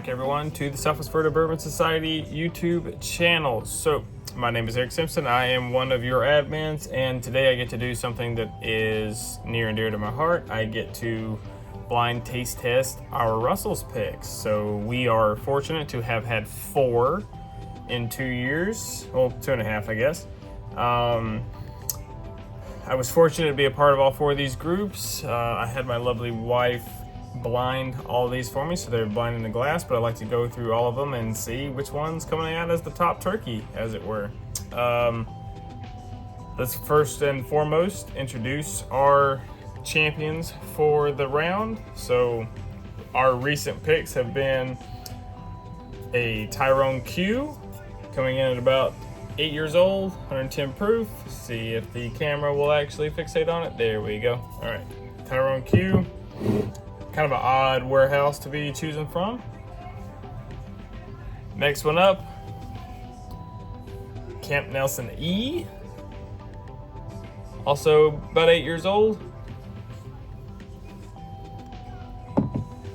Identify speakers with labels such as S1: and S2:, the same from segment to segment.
S1: back, everyone, to the SWFL Bourbon Society YouTube channel. So, my name is Eric Simpson. I am one of your admins, and today I get to do something that is near and dear to my heart. I get to blind taste test our Russell's picks. So, we are fortunate to have had 4 in 2 years. Well, 2.5, I guess. I was fortunate to be a part of all 4 of these groups. I had my lovely wife blind all of these for me, so they're blind in the glass, but I like to go through all of them and see which one's coming out as the top turkey, as it were. Let's first and foremost introduce our champions for the round. So our recent picks have been a Tyrone Q, coming in at about 8 years old, 110 proof. See if the camera will actually fixate on it. There we go. All right, Tyrone Q. Kind of an odd warehouse to be choosing from. Next one up, Camp Nelson E. Also about 8 years old.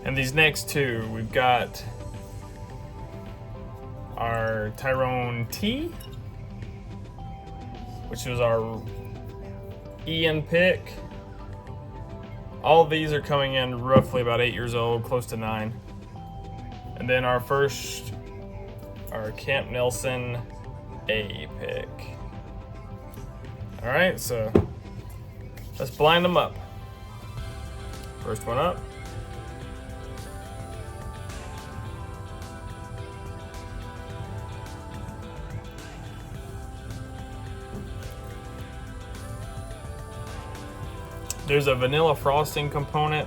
S1: And these next 2, we've got our Tyrone T, which was our Ian pick. All of these are coming in roughly about 8 years old, close to 9. And then our Camp Nelson A pick. All right, so let's blind them up. First one up. There's a vanilla frosting component.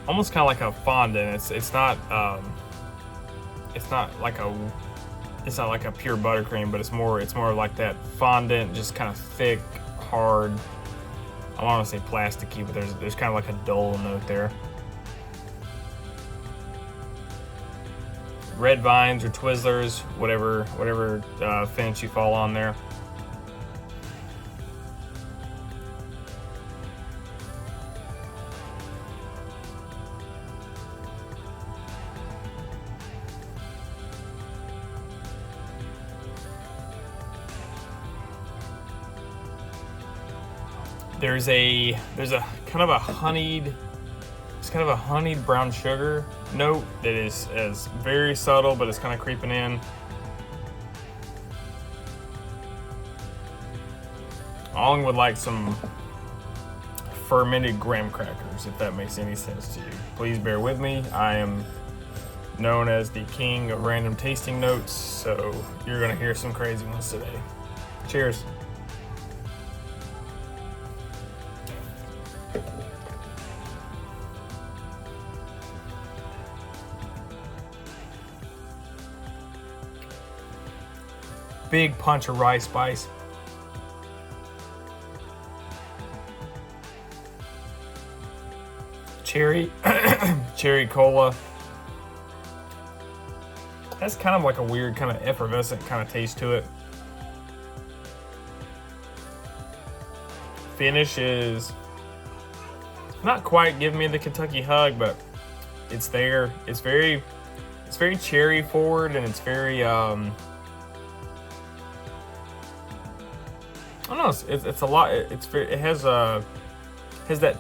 S1: Almost kind of like a fondant. It's not like a pure buttercream, but it's more like that fondant, just kind of thick, hard. I don't want to say plasticky, but there's kind of like a dull note there. Red vines or Twizzlers, whatever fence you fall on there. There's a kind of a honeyed brown sugar note that is very subtle, but it's kind of creeping in. Along with like some fermented graham crackers, if that makes any sense to you. Please bear with me. I am known as the king of random tasting notes, so you're gonna hear some crazy ones today. Cheers. Big punch of rice spice. Cherry cola. That's kind of like a weird kind of effervescent kind of taste to it. Finish is not quite giving me the Kentucky hug, but it's there. It's very cherry forward, and it's very I don't know. It's a lot. It has that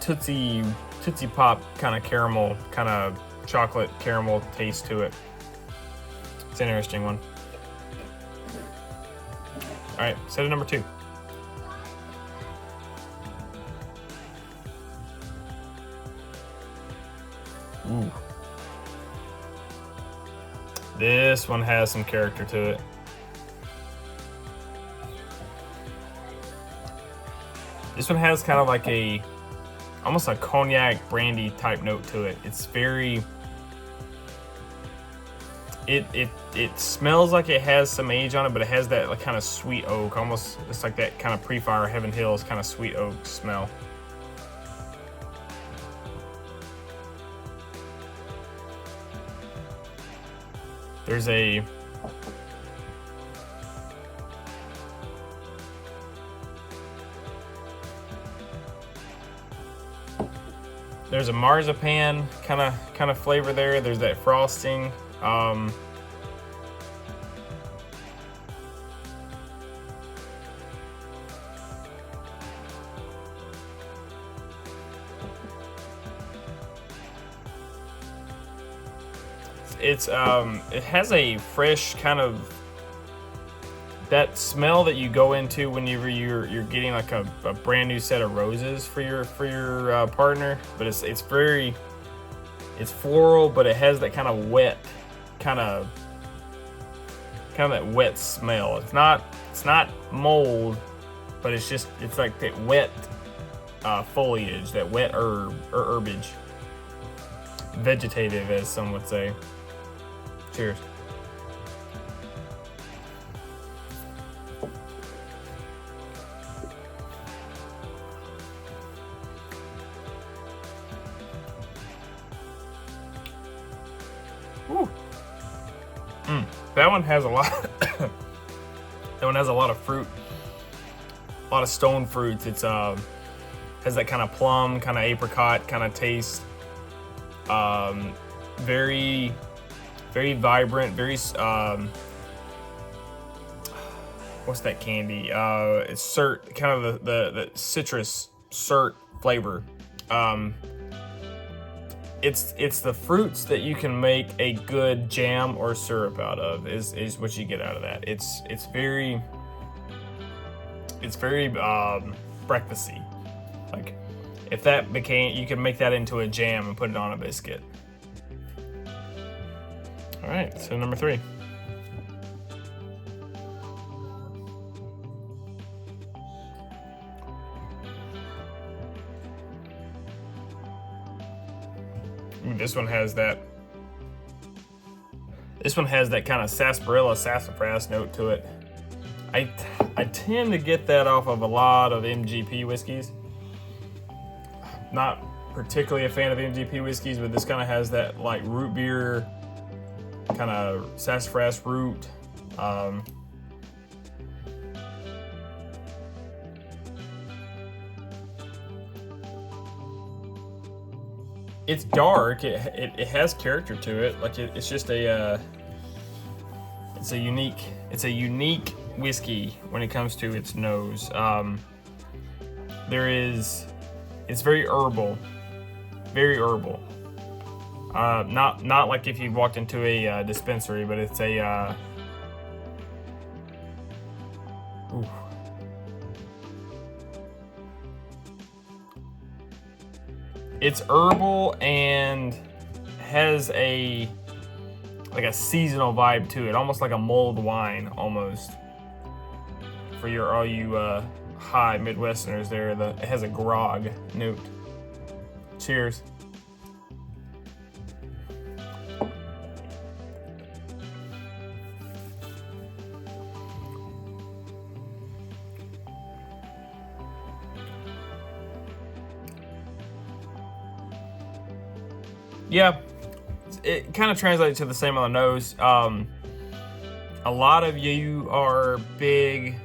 S1: Tootsie Pop kind of caramel, kind of chocolate caramel taste to it. It's an interesting one. All right, set of number 2. Ooh. This one has some character to it. This one has kind of like almost a cognac brandy type note to it. It's very, it smells like it has some age on it, but it has that like kind of sweet oak, almost, it's like that kind of pre-fire Heaven Hills kind of sweet oak smell. There's a There's a marzipan kind of flavor there. There's that frosting. It has a fresh kind of, that smell that you go into whenever you're getting like a brand new set of roses for your partner, but it's floral, but it has that kind of wet kind of that wet smell. It's not mold, but it's like that wet foliage, that wet herbage, vegetative, as some would say. Cheers. Woo. That one has a lot. That one has a lot of fruit, a lot of stone fruits. It's has that kind of plum, kind of apricot kind of taste. Very, very vibrant. Very what's that candy? It's cert, kind of the citrus cert flavor. It's the fruits that you can make a good jam or syrup out of is what you get out of that. It's very breakfasty. Like if that became, you can make that into a jam and put it on a biscuit. All right, so number 3. This one has that kind of sarsaparilla, sassafras note to it. I tend to get that off of a lot of MGP whiskeys. Not particularly a fan of MGP whiskeys, but this kind of has that like root beer, kind of sassafras root. It's dark. It has character to it. Like it's just a unique whiskey when it comes to its nose. It's very herbal, very herbal. Not like if you walked into a dispensary, but it's a. Ooh. It's herbal and has a seasonal vibe to it, almost like a mulled wine, almost. For all you high Midwesterners there, it has a grog note. Cheers. Yeah, it kind of translates to the same on the nose. A lot of you are big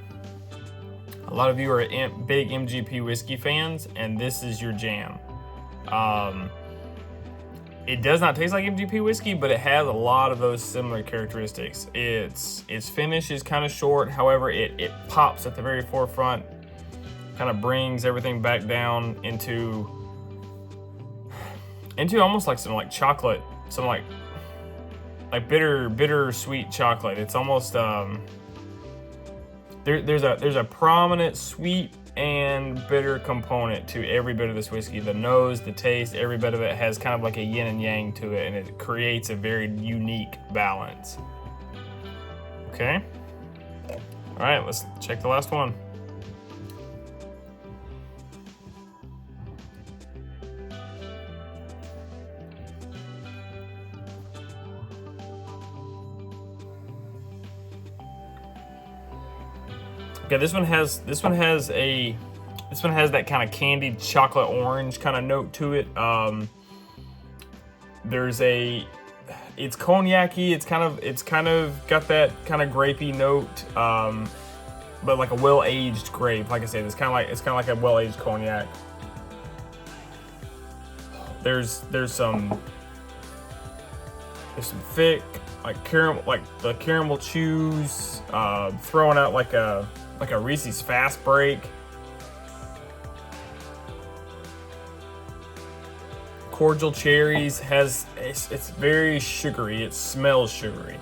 S1: MGP whiskey fans, and this is your jam. It does not taste like MGP whiskey, but it has a lot of those similar characteristics. Its finish is kind of short, however, it pops at the very forefront, kind of brings everything back down into almost like some like chocolate, some like bitter sweet chocolate. It's almost there's a prominent sweet and bitter component to every bit of this whiskey. The nose, the taste, every bit of it has kind of like a yin and yang to it, and it creates a very unique balance. Okay. All right, let's check the last one. Okay, this one has that kind of candied chocolate orange kind of note to it. It's cognac-y. It's kind of got that kind of grapey note, but like a well-aged grape. Like I said, it's kind of like a well-aged cognac. There's some thick like caramel, like the caramel chews, throwing out like a Reese's Fast Break. Cordial cherries it's very sugary. It smells sugary.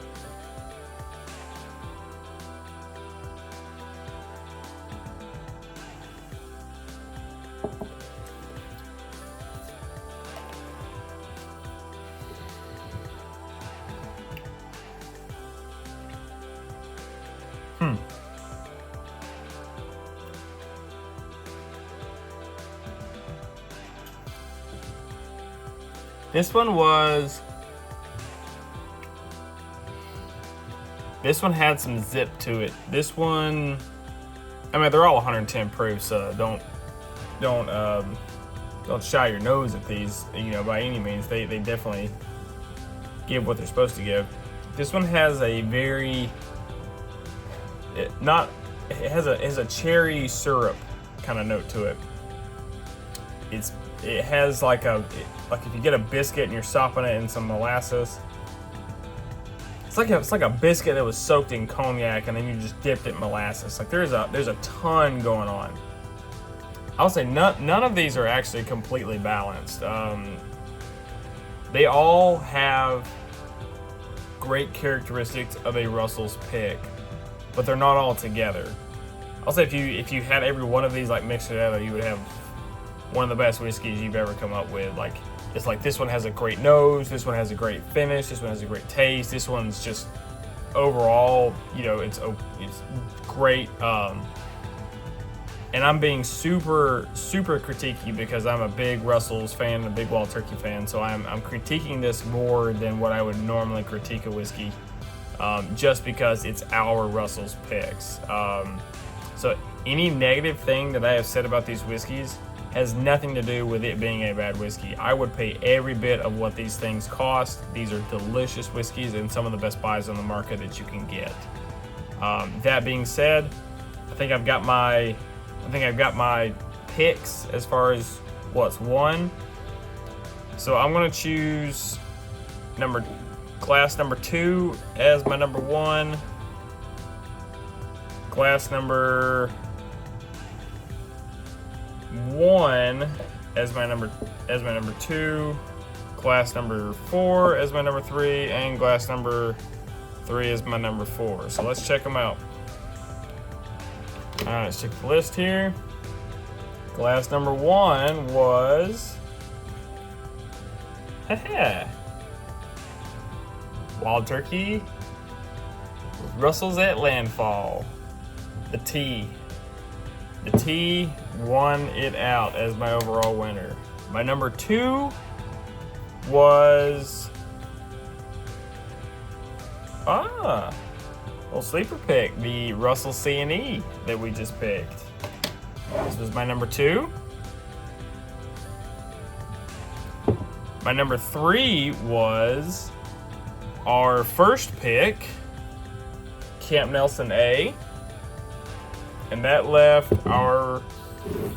S1: This one had some zip to it. This one, I mean, they're all 110 proof, so don't shy your nose at these, you know, by any means. They definitely give what they're supposed to give. This one has a very, it has a cherry syrup kind of note to it. It has like if you get a biscuit and you're sopping it in some molasses. It's like a biscuit that was soaked in cognac and then you just dipped it in molasses. Like there's a ton going on. I'll say none of these are actually completely balanced. They all have great characteristics of a Russell's pick, but they're not all together. I'll say if you had every one of these like mixed together, you would have one of the best whiskeys you've ever come up with. Like it's like this one has a great nose, this one has a great finish, this one has a great taste, this one's just overall, you know, it's great. And I'm being super critiquey because I'm a big Russell's fan, a big Wild Turkey fan, so I'm critiquing this more than what I would normally critique a whiskey, just because it's our Russell's picks. So any negative thing that I have said about these whiskeys has nothing to do with it being a bad whiskey. I would pay every bit of what these things cost. These are delicious whiskeys and some of the best buys on the market that you can get. That being said, I think I've got my picks as far as what's won. So I'm gonna choose glass number 2 as my number 1. Glass number 1 as my number 2, glass number 4 as my number 3, and glass number 3 as my number 4. So let's check them out. All right, let's check the list here. Glass number 1 was Wild Turkey with Russell's at Landfall. The T won it out as my overall winner. My number 2 was little sleeper pick, the Russell C&E that we just picked. This was my number 2. My number 3 was our first pick, Camp Nelson A. And that left our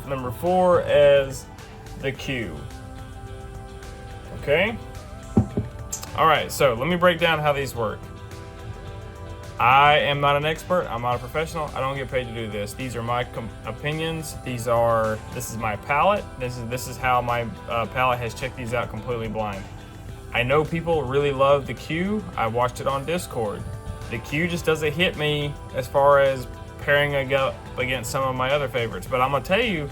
S1: number 4 as the Q. Okay? All right, so let me break down how these work. I am not an expert. I'm not a professional. I don't get paid to do this. These are my opinions. This is my palate. This is how my palate has checked these out completely blind. I know people really love the Q. I watched it on Discord. The Q just doesn't hit me as far as pairing up against some of my other favorites. But I'm gonna tell you,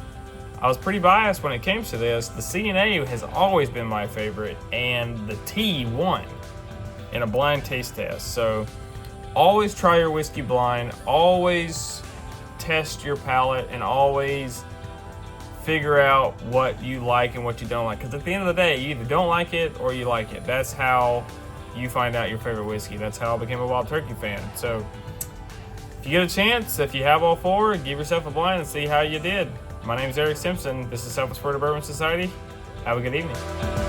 S1: I was pretty biased when it came to this. The C&A has always been my favorite, and the T won in a blind taste test. So always try your whiskey blind, always test your palate, and always figure out what you like and what you don't like. Because at the end of the day, you either don't like it or you like it. That's how you find out your favorite whiskey. That's how I became a Wild Turkey fan. So if you get a chance, if you have all 4, give yourself a blind and see how you did. My name is Eric Simpson. This is Southwest Florida Bourbon Society. Have a good evening.